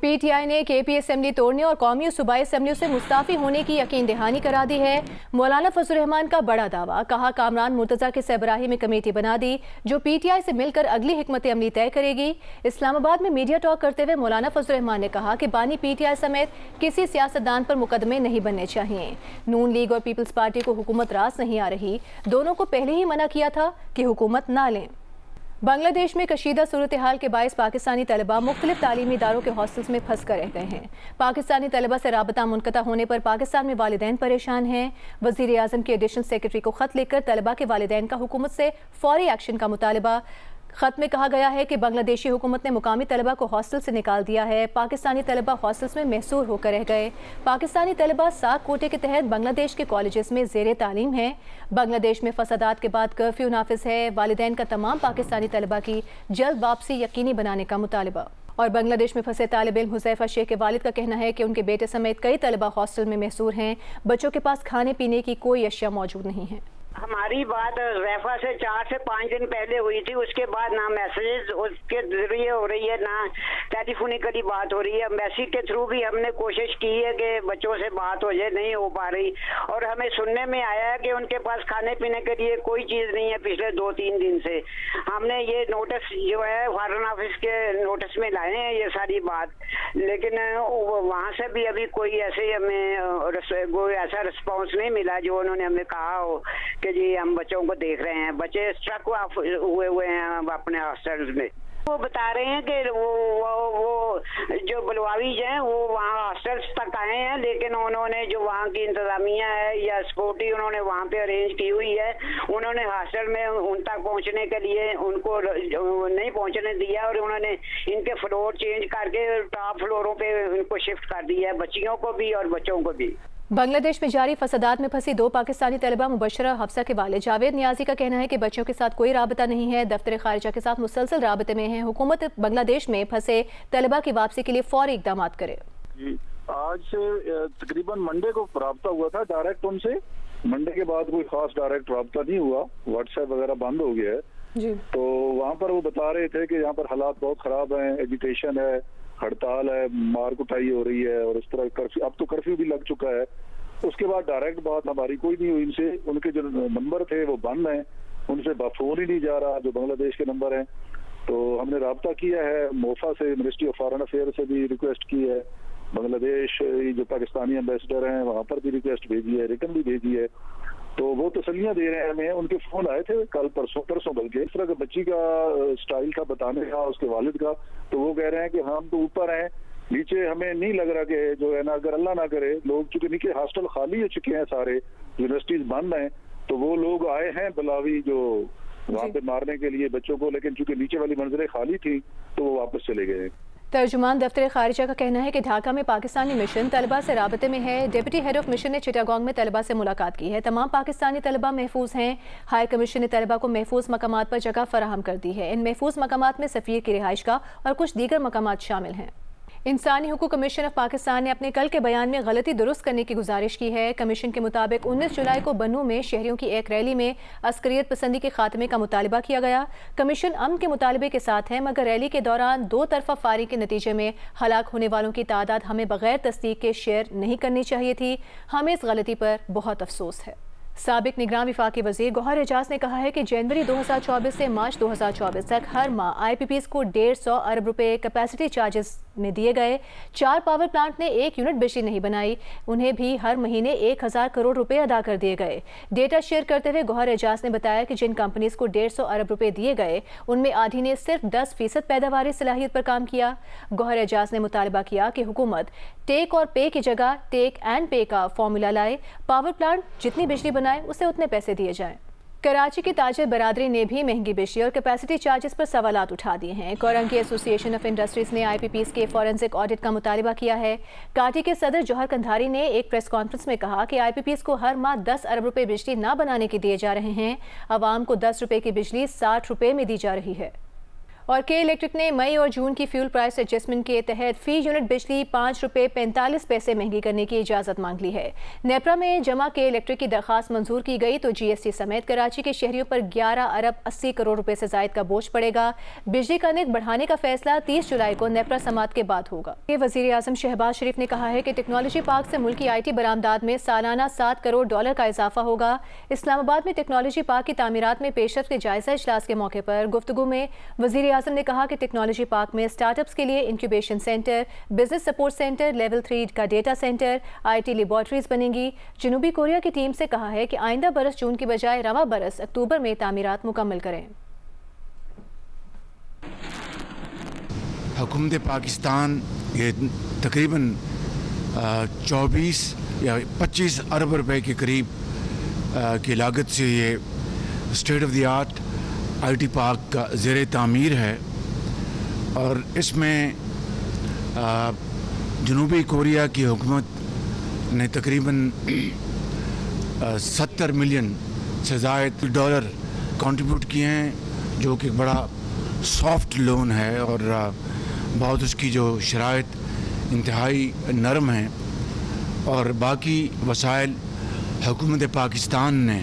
پی T آئی نے کے پی assembly توڑنے اور قومی اور صوبائی اسمبلیوں سے مستعفی ہونے کی یقین دہانی کرا دی ہے۔ مولانا فضل الرحمان کا بڑا دعویٰ، کہا کامران مرتضیٰ کی سربراہی میں کمیٹی بنا دی جو پی ٹی آئی سے مل کر اگلی حکمت عملی طے کرے گی۔ اسلام آباد میں میڈیا ٹاک کرتے ہوئے مولانا فضل الرحمان نے کہا کہ بانی پی ٹی آئی سمیت کسی سیاستدان پر مقدمے نہیں بننے چاہیے۔ نون لیگ اور پیپلز پارٹی کو حکومت راس نہیں آ رہی، دونوں کو پہلے ہی منع کیا تھا کہ حکومت نہ لیں۔ بنگلہ دیش میں کشیدہ صورتحال کے باعث پاکستانی طلبہ مختلف تعلیمی اداروں کے ہاسٹلز میں پھنس کر رہ گئے ہیں۔ پاکستانی طلبہ سے رابطہ منقطع ہونے پر پاکستان میں والدین پریشان ہیں۔ وزیر اعظم کے ایڈیشنل سیکرٹری کو خط لکھ کر طلبہ کے والدین کا حکومت سے فوری ایکشن کا مطالبہ۔ خط میں کہا گیا ہے کہ بنگلہ دیشی حکومت نے مقامی طلبہ کو ہاسٹل سے نکال دیا ہے۔ پاکستانی طلبہ ہاسٹلز میں محصور ہو کر رہ گئے۔ پاکستانی طلبہ ساکھ کوٹے کے تحت بنگلہ دیش کے کالجز میں زیر تعلیم ہیں۔ بنگلہ دیش میں فسادات کے بعد کرفیو نافذ ہے۔ والدین کا تمام پاکستانی طلبہ کی جلد واپسی یقینی بنانے کا مطالبہ۔ اور بنگلہ دیش میں پھنسے طالب علم حذیفہ شیخ کے والد کا کہنا ہے کہ ان کے بیٹے سمیت کئی طلبہ ہاسٹل میں محصور ہیں۔ بچوں کے پاس کھانے پینے کی کوئی اشیاء موجود نہیں ہیں۔ ہماری بات حذیفہ سے 4 سے 5 دن پہلے ہوئی تھی، اس کے بعد نہ میسیج اس کے ذریعے ہو رہی ہے نہ ٹیلی فونیکلی بات ہو رہی ہے۔ میسیج کے تھرو بھی ہم نے کوشش کی ہے کہ بچوں سے بات ہو جائے، نہیں ہو پا رہی، اور ہمیں سننے میں آیا ہے کہ ان کے پاس کھانے پینے کے لیے کوئی چیز نہیں ہے پچھلے 2-3 دن سے۔ ہم نے یہ نوٹس جو ہے فارن آفس کے نوٹس میں لائے ہیں یہ ساری بات، لیکن وہاں سے بھی ابھی کوئی ایسے ہمیں کوئی ایسا رسپانس نہیں ملا جو انہوں نے ہمیں کہا ہو کہ جی ہم بچوں کو دیکھ رہے ہیں۔ بچے اسٹرک ہوئے ہیں اپنے ہاسٹلز میں۔ وہ بتا رہے ہیں کہ وہ جو بلواویج ہیں وہ وہاں ہاسٹلز تک آئے ہیں، لیکن انہوں نے جو وہاں کی انتظامیہ ہے یا سیکورٹی انہوں نے وہاں پہ ارینج کی ہوئی ہے، انہوں نے ہاسٹل میں ان تک پہنچنے کے لیے ان کو نہیں پہنچنے دیا، اور انہوں نے ان کے فلور چینج کر کے ٹاپ فلوروں پہ ان کو شفٹ کر دیا ہے، بچیوں کو بھی اور بچوں کو بھی۔ بنگلہ دیش میں جاری فسادات میں پھنسی 2 پاکستانی طلبہ مبشرہ حفصہ کے والد جاوید نیازی کا کہنا ہے کہ بچوں کے ساتھ کوئی رابطہ نہیں ہے، دفتر خارجہ کے ساتھ مسلسل رابطے میں ہیں۔ حکومت بنگلہ دیش میں پھنسے طلبہ کی واپسی کے لیے فوری اقدامات کرے۔ آج سے تقریباً منڈے کو رابطہ ہوا تھا ڈائریکٹ ان سے، منڈے کے بعد کوئی خاص ڈائریکٹ رابطہ نہیں ہوا، واٹس ایپ وغیرہ بند ہو گیا ہے۔ تو وہاں پر وہ بتا رہے تھے کہ یہاں پر حالات بہت خراب ہیں، ایجیٹیشن ہے، ہڑتال ہے، مار کٹائی ہو رہی ہے، اور اس طرح کرفیو، اب تو کرفیو بھی لگ چکا ہے۔ اس کے بعد ڈائریکٹ بات ہماری کوئی نہیں ہوئی ان سے، ان کے جو نمبر تھے وہ بند ہیں، ان سے فون ہی نہیں جا رہا جو بنگلہ دیش کے نمبر ہیں۔ تو ہم نے رابطہ کیا ہے موفا سے، منسٹری آف فارن افیئر سے بھی ریکویسٹ کی ہے، بنگلہ دیش جو پاکستانی ایمبیسڈر ہیں وہاں پر بھی ریکویسٹ بھیجی ہے، ریٹن بھی بھیجی ہے۔ تو وہ تسلیاں دے رہے ہیں ہمیں، ان کے فون آئے تھے کل پرسوں بلکہ، اس طرح کے بچی کا سٹائل تھا بتانے کا اس کے والد کا، تو وہ کہہ رہے ہیں کہ ہم تو اوپر ہیں، نیچے ہمیں نہیں لگ رہا کہ جو ہے نا، اگر اللہ نہ کرے لوگ، چونکہ نیچے ہاسٹل خالی ہو چکے ہیں سارے، یونیورسٹیز بند ہیں، تو وہ لوگ آئے ہیں بلاوی جو وہاں پہ مارنے کے لیے بچوں کو، لیکن چونکہ نیچے والی منزلیں خالی تھی تو وہ واپس چلے گئے۔ ترجمان دفتر خارجہ کا کہنا ہے کہ ڈھاکہ میں پاکستانی مشن طلبہ سے رابطے میں ہے۔ ڈپٹی ہیڈ آف مشن نے چٹاگانگ میں طلبہ سے ملاقات کی ہے۔ تمام پاکستانی طلبہ محفوظ ہیں۔ ہائی کمیشن نے طلبہ کو محفوظ مقامات پر جگہ فراہم کر دی ہے۔ ان محفوظ مقامات میں سفیر کی رہائش گاہ اور کچھ دیگر مقامات شامل ہیں۔ انسانی حقوق کمیشن آف پاکستان نے اپنے کل کے بیان میں غلطی درست کرنے کی گزارش کی ہے۔ کمیشن کے مطابق 19 جولائی کو بنوں میں شہریوں کی ایک ریلی میں عسکریت پسندی کے خاتمے کا مطالبہ کیا گیا۔ کمیشن امن کے مطالبے کے ساتھ ہے، مگر ریلی کے دوران 2 طرفہ فائرنگ کے نتیجے میں ہلاک ہونے والوں کی تعداد ہمیں بغیر تصدیق کے شیئر نہیں کرنی چاہیے تھی۔ ہمیں اس غلطی پر بہت افسوس ہے۔ سابق نگراں وفاقی وزیر گوہر اعجاز نے کہا ہے کہ جنوری 2024 سے مارچ 2024 تک ہر ماہ آئی پی پیز کو 150 ارب روپے کیپیسٹی چارجز میں دیے گئے۔ 4 پاور پلانٹ نے 1 یونٹ بجلی نہیں بنائی، انہیں بھی ہر مہینے 1000 کروڑ روپے ادا کر دیے گئے۔ ڈیٹا شیئر کرتے ہوئے گوہر اعجاز نے بتایا کہ جن کمپنیز کو 150 ارب روپے دیے گئے ان میں آدھی نے صرف 10% پیداواری صلاحیت پر کام کیا۔ گوہر اعجاز نے مطالبہ کیا کہ حکومت ٹیک اور پے کی جگہ ٹیک اینڈ پے کا فارمولا لائے، پاور پلانٹ جتنی بجلی بنائے اسے اتنے پیسے دیے جائیں۔ کراچی کی تاجر برادری نے بھی مہنگی بجلی اور کیپیسٹی چارجز پر سوالات اٹھا دیے ہیں۔ کورنگی ایسوسی ایشن آف انڈسٹریز نے آئی پی پیز کے فورنزک آڈٹ کا مطالبہ کیا ہے۔ کاٹی کے صدر جوہر کندھاری نے ایک پریس کانفرنس میں کہا کہ آئی پی پیز کو ہر ماہ 10 ارب روپے بجلی نہ بنانے کے دیے جا رہے ہیں، عوام کو 10 روپے کی بجلی 60 روپے میں دی جا رہی ہے۔ اور کے الیکٹرک نے مئی اور جون کی فیول پرائس ایڈجسٹمنٹ کے تحت فی یونٹ بجلی 5 روپے 45 پیسے مہنگی کرنے کی اجازت مانگ لی ہے۔ نیپرا میں جمع کے الیکٹرک کی درخواست منظور کی گئی تو جی ایس ٹی سمیت کراچی کے شہریوں پر 11 ارب 80 کروڑ روپے سے زائد کا بوجھ پڑے گا۔ بجلی کا نرخ بڑھانے کا فیصلہ 30 جولائی کو نیپرا سماعت کے بعد ہوگا۔ وزیر اعظم شہباز شریف نے کہا ہے کہ ٹیکنالوجی پارک سے ملکی آئی ٹی برآمدات میں سالانہ 7 کروڑ ڈالر کا اضافہ ہوگا۔ اسلام آباد میں ٹیکنالوجی پارک کی تعمیرات میں پیش رفت کے جائزہ اجلاس کے موقع پر گفتگو میں وزیر اعظم نے کہا کہ ٹیکنالوجی پارک میں اسٹارٹ اپس کے لیے incubation centre, business support centre, level 3 کا data centre, I T laboratories بنیں گی۔ جنوبی کوریا کی ٹیم سے کہا ہے کہ آئندہ برس جون کی بجائے رواں برس اکتوبر میں تعمیرات مکمل کریں۔ حکومت پاکستان یہ تقریباً 24 یا 25 ارب روپے کے قریب کی لاگت سے یہ state of the art I T park کا زیر تعمیر ہے، اور اس میں جنوبی کوریا کی حکومت نے تقریباً 70 ملین سے زائد ڈالر کنٹریبیوٹ کیے ہیں، جو کہ بڑا سافٹ لون ہے اور بہت اس کی جو شرائط انتہائی نرم ہیں، اور باقی وسائل حکومت پاکستان نے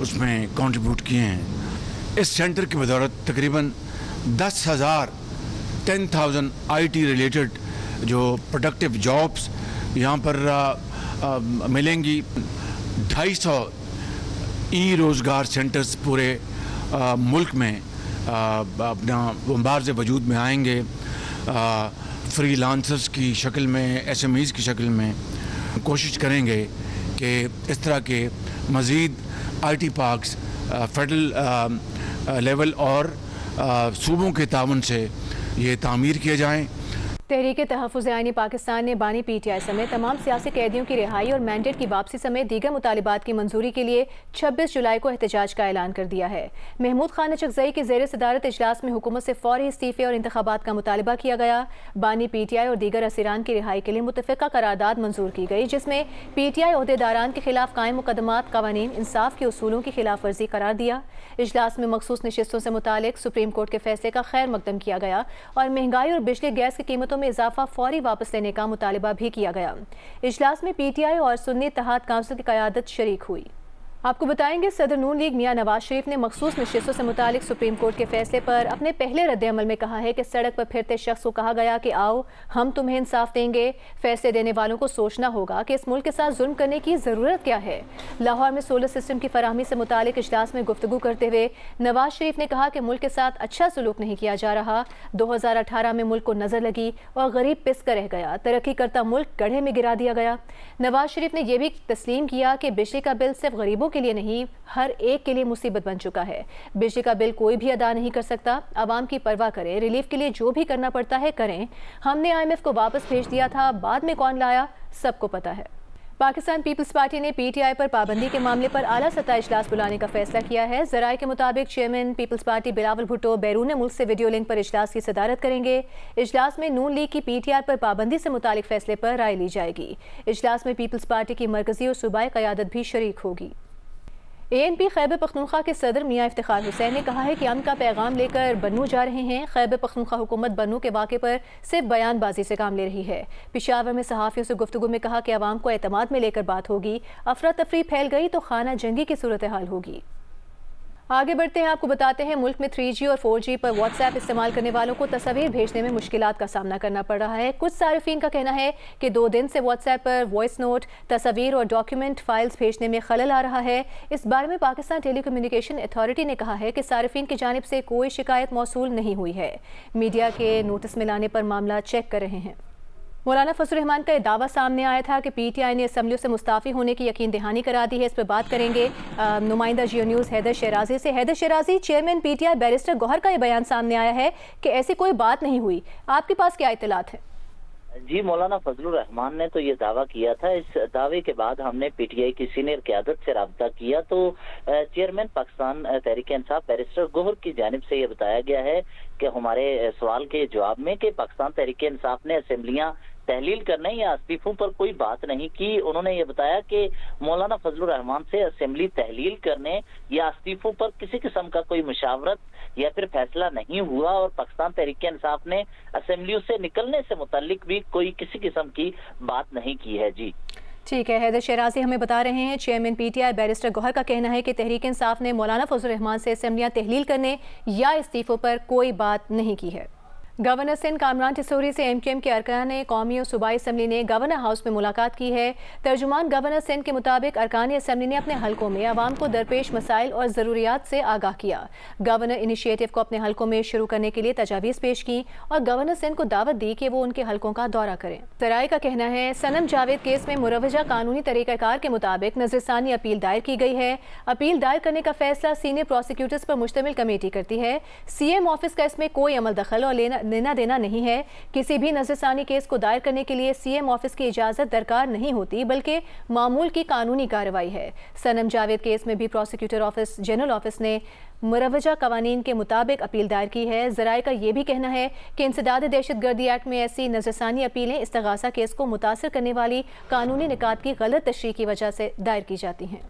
اس میں کنٹریبیوٹ کیے ہیں۔ اس سینٹر کی بدولت تقریباً 10,000 آئی ٹی ریلیٹڈ جو پروڈکٹیو جابس یہاں پر ملیں گی۔ 250 ای روزگار سینٹرز پورے ملک میں اپنا بمبار سے وجود میں آئیں گے، فری لانسرز کی شکل میں، ایس ایم ایز کی شکل میں۔ کوشش کریں گے کہ اس طرح کے مزید I T parks federal level اور صوبوں کے تعاون سے یہ تعمیر کیے جائیں۔ تحریک تحفظ آئینی پاکستان نے بانی پی ٹی آئی سمیت تمام سیاسی قیدیوں کی رہائی اور مینڈیٹ کی واپسی سمیت دیگر مطالبات کی منظوری کے لیے 26 جولائی کو احتجاج کا اعلان کر دیا ہے۔ محمود خان اچکزئی کی زیر صدارت اجلاس میں حکومت سے فوری استعفے اور انتخابات کا مطالبہ کیا گیا۔ بانی پی ٹی آئی اور دیگر اسیران کی رہائی کے لیے متفقہ قرارداد منظور کی گئی، جس میں پی ٹی آئی عہدیداران کے خلاف قائم مقدمات قوانین انصاف کے اصولوں کی خلاف ورزی قرار دیا۔ اجلاس میں مخصوص نشستوں سے متعلق سپریم کورٹ کے فیصلے کا خیر مقدم کیا گیا اور مہنگائی اور بجلی گیس کی قیمتوں میں اضافہ فوری واپس لینے کا مطالبہ بھی کیا گیا۔ اجلاس میں پی ٹی آئی اور سنی اتحاد کونسل کی قیادت شریک ہوئی۔ آپ کو بتائیں گے صدر نون لیگ میاں نواز شریف نے مخصوص نشستوں سے متعلق سپریم کورٹ کے فیصلے پر اپنے پہلے رد عمل میں کہا ہے کہ سڑک پر پھرتے شخص کو کہا گیا کہ آؤ ہم تمہیں انصاف دیں گے۔ فیصلے دینے والوں کو سوچنا ہوگا کہ اس ملک کے ساتھ ظلم کرنے کی ضرورت کیا ہے۔ لاہور میں سولر سسٹم کی فراہمی سے متعلق اجلاس میں گفتگو کرتے ہوئے نواز شریف نے کہا کہ ملک کے ساتھ اچھا سلوک نہیں کیا جا رہا۔ 2018 میں ملک کو نظر لگی اور غریب پس کر رہ گیا، ترقی کرتا ملک گڑھے میں گرا دیا گیا۔ نواز شریف نے یہ بھی تسلیم کیا کہ بجلی کا بل صرف غریبوں کے لیے نہیں، ہر ایک کے لیے مصیبت بن چکا ہے۔ بجلی کا بل کوئی بھی ادا نہیں کر سکتا۔ عوام کی پرواہ کریں، ریلیف کے لیے جو بھی کرنا پڑتا ہے کریں۔ ہم نے آئی ایم ایف کو واپس بھیج دیا تھا، بعد میں کون لایا سب کو پتا ہے۔ پاکستان پیپلز پارٹی نے پی ٹی آئی پر پابندی کے معاملے پر اعلیٰ سطح اجلاس بلانے کا فیصلہ کیا ہے۔ ذرائع کے مطابق چیئرمین پیپلز پارٹی بلاول بھٹو بیرون ملک سے ویڈیو لنک پر اجلاس کی صدارت کریں گے۔ اجلاس میں نون لیگ کی پی ٹی آئی پر پابندی سے متعلق فیصلے پر رائے لی جائے گی۔ اجلاس میں پیپلز پارٹی کی مرکزی اور صوبائی قیادت بھی شریک ہوگی۔ اے این پی خیبر پختونخوا کے صدر میاں افتخار حسین نے کہا ہے کہ امن کا پیغام لے کر بنو جا رہے ہیں۔ خیبر پختونخوا حکومت بنو کے واقعے پر صرف بیان بازی سے کام لے رہی ہے۔ پشاور میں صحافیوں سے گفتگو میں کہا کہ عوام کو اعتماد میں لے کر بات ہوگی، افراتفری پھیل گئی تو خانہ جنگی کی صورتحال ہوگی۔ آگے بڑھتے ہیں، آپ کو بتاتے ہیں ملک میں 3G اور 4G پر واٹس ایپ استعمال کرنے والوں کو تصاویر بھیجنے میں مشکلات کا سامنا کرنا پڑ رہا ہے۔ کچھ صارفین کا کہنا ہے کہ 2 دن سے واٹس ایپ پر وائس نوٹ، تصاویر اور ڈاکیومنٹ فائلز بھیجنے میں خلل آ رہا ہے۔ اس بارے میں پاکستان ٹیلی کمیونیکیشن اتھارٹی نے کہا ہے کہ صارفین کی جانب سے کوئی شکایت موصول نہیں ہوئی ہے۔ میڈیا کے نوٹس میں لانے پر معاملہ چیک کر رہے ہیں۔ مولانا فضل الرحمان کا یہ دعویٰ سامنے آیا تھا کہ پی ٹی آئی نے اسمبلیوں سے مستعفی ہونے کی یقین دہانی کرا دی ہے۔ اس پر بات کریں گے نمائندہ جیو نیوز حیدر شیرازی سے۔ Haider Shirazi, chairman P T I barrister Gohar کا یہ بیان سامنے آیا ہے کہ ایسی کوئی بات نہیں ہوئی، آپ کے پاس کیا اطلاعات ہیں؟ جی، مولانا فضل الرحمان نے تو یہ دعویٰ کیا تھا۔ اس دعوے کے بعد ہم نے پی ٹی آئی کی سینئر قیادت سے رابطہ کیا تو چیئرمین پاکستان تحریک انصاف بیرسٹر گوہر کی جانب سے یہ بتایا گیا ہے کہ ہمارے سوال کے جواب میں کہ پاکستان تحریک انصاف نے اسمبلیاں تحلیل کرنے یا استعفوں پر کوئی بات نہیں کی. انہوں نے یہ بتایا کہ مولانا فضل الرحمان سے اسمبلی تحلیل کرنے یا استعفوں پر کسی قسم کا کوئی مشاورت یا پھر فیصلہ نہیں ہوا, اور پاکستان تحریک انصاف نے اسمبلیوں سے نکلنے سے متعلق بھی کوئی کسی قسم کی بات نہیں کی ہے. جی ٹھیک ہے. حیدر شیرازی ہمیں بتا رہے ہیں chairman P T I barrister Gohar کا کہنا ہے کہ تحریک انصاف نے مولانا فضل الرحمان سے اسمبلیاں تحلیل کرنے یا استعفوں پر کوئی بات نہیں کی ہے. گورنر سندھ کامران ٹسوری سے ایم کیو ایم کے ارکان قومی اور صوبائی اسمبلی نے گورنر ہاؤس میں ملاقات کی ہے. ترجمان گورنر سندھ کے مطابق ارکان اسمبلی نے اپنے حلقوں میں عوام کو درپیش مسائل اور ضروریات سے آگاہ کیا. گورنر انیشیٹو کو اپنے حلقوں میں شروع کرنے کے لیے تجاویز پیش کی اور گورنر سندھ کو دعوت دی کہ وہ ان کے حلقوں کا دورہ کریں. سرائے کا کہنا ہے صنم جاوید کیس میں مروجہ قانونی طریقہ کار کے مطابق نظر ثانی اپیل دائر کی گئی ہے. اپیل دائر کرنے کا فیصلہ سینئر پروسیکیوٹرز پر مشتمل کمیٹی کرتی ہے. سی ایم آفس کا اس میں کوئی عمل دخل اور لینا دینا نہیں ہے. کسی بھی نظر ثانی کیس کو دائر کرنے کے لیے سی ایم آفس کی اجازت درکار نہیں ہوتی بلکہ معمول کی قانونی کارروائی ہے. صنم جاوید کیس میں بھی پروسیکیوٹر آفس جنرل آفس نے مروجہ قوانین کے مطابق اپیل دائر کی ہے. ذرائع کا یہ بھی کہنا ہے کہ انسداد دہشت گردی ایکٹ میں ایسی نظر ثانی اپیلیں استغاثہ کیس کو متاثر کرنے والی قانونی نکات کی غلط تشریح کی وجہ سے دائر کی جاتی ہیں.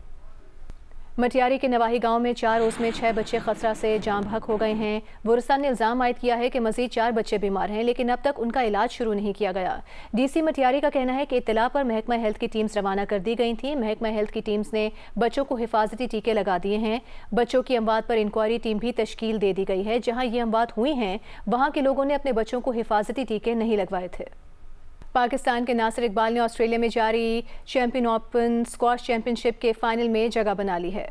مٹیاری کے نواحی گاؤں میں 4 روز میں 6 بچے خسرہ سے جاں بحق ہو گئے ہیں. ورثاء نے الزام عائد کیا ہے کہ مزید 4 بچے بیمار ہیں لیکن اب تک ان کا علاج شروع نہیں کیا گیا. ڈی سی مٹیاری کا کہنا ہے کہ اطلاع پر محکمہ ہیلتھ کی ٹیمز روانہ کر دی گئی تھیں. محکمہ ہیلتھ کی ٹیمز نے بچوں کو حفاظتی ٹیکے لگا دیے ہیں. بچوں کی اموات پر انکوائری ٹیم بھی تشکیل دے دی گئی ہے. جہاں یہ اموات ہوئی ہیں وہاں کے لوگوں نے اپنے بچوں کو حفاظتی ٹیکے نہیں لگوائے تھے. پاکستان کے ناصر اقبال نے آسٹریلیا میں جاری چیمپئن اوپن اسکواش چیمپئن شپ کے فائنل میں جگہ بنا لی ہے.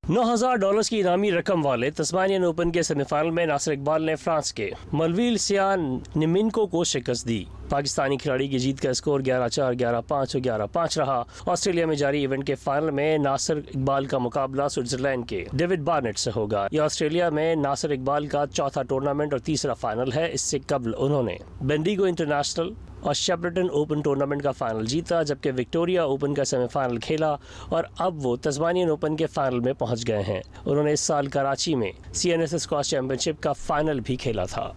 $9,000 کی انعامی رقم والے تسمانین اوپن کے سیمی فائنل میں ناصر اقبال نے فرانس کے ملویل سیان نمینکو کو شکست دی. پاکستانی کھلاڑی کی جیت کا اسکور 11-4, 11-5 اور 11-5 رہا. آسٹریلیا میں جاری ایونٹ کے فائنل میں ناصر اقبال کا مقابلہ سوئٹزرلینڈ کے ڈیوڈ بارنٹ سے ہوگا. یہ آسٹریلیا میں ناصر اقبال کا چوتھا ٹورنامنٹ اور تیسرا فائنل ہے. اس سے قبل انہوں نے بینڈیگو انٹرنیشنل اور شیپرٹن اوپن ٹورنامنٹ کا فائنل جیتا جبکہ وکٹوریا اوپن کا سیمی فائنل کھیلا اور اب وہ تسمانین اوپن کے فائنل میں پہنچ گئے ہیں. انہوں نے اس سال کراچی میں CNSS اسکواش چیمپئن شپ کا فائنل بھی کھیلا تھا.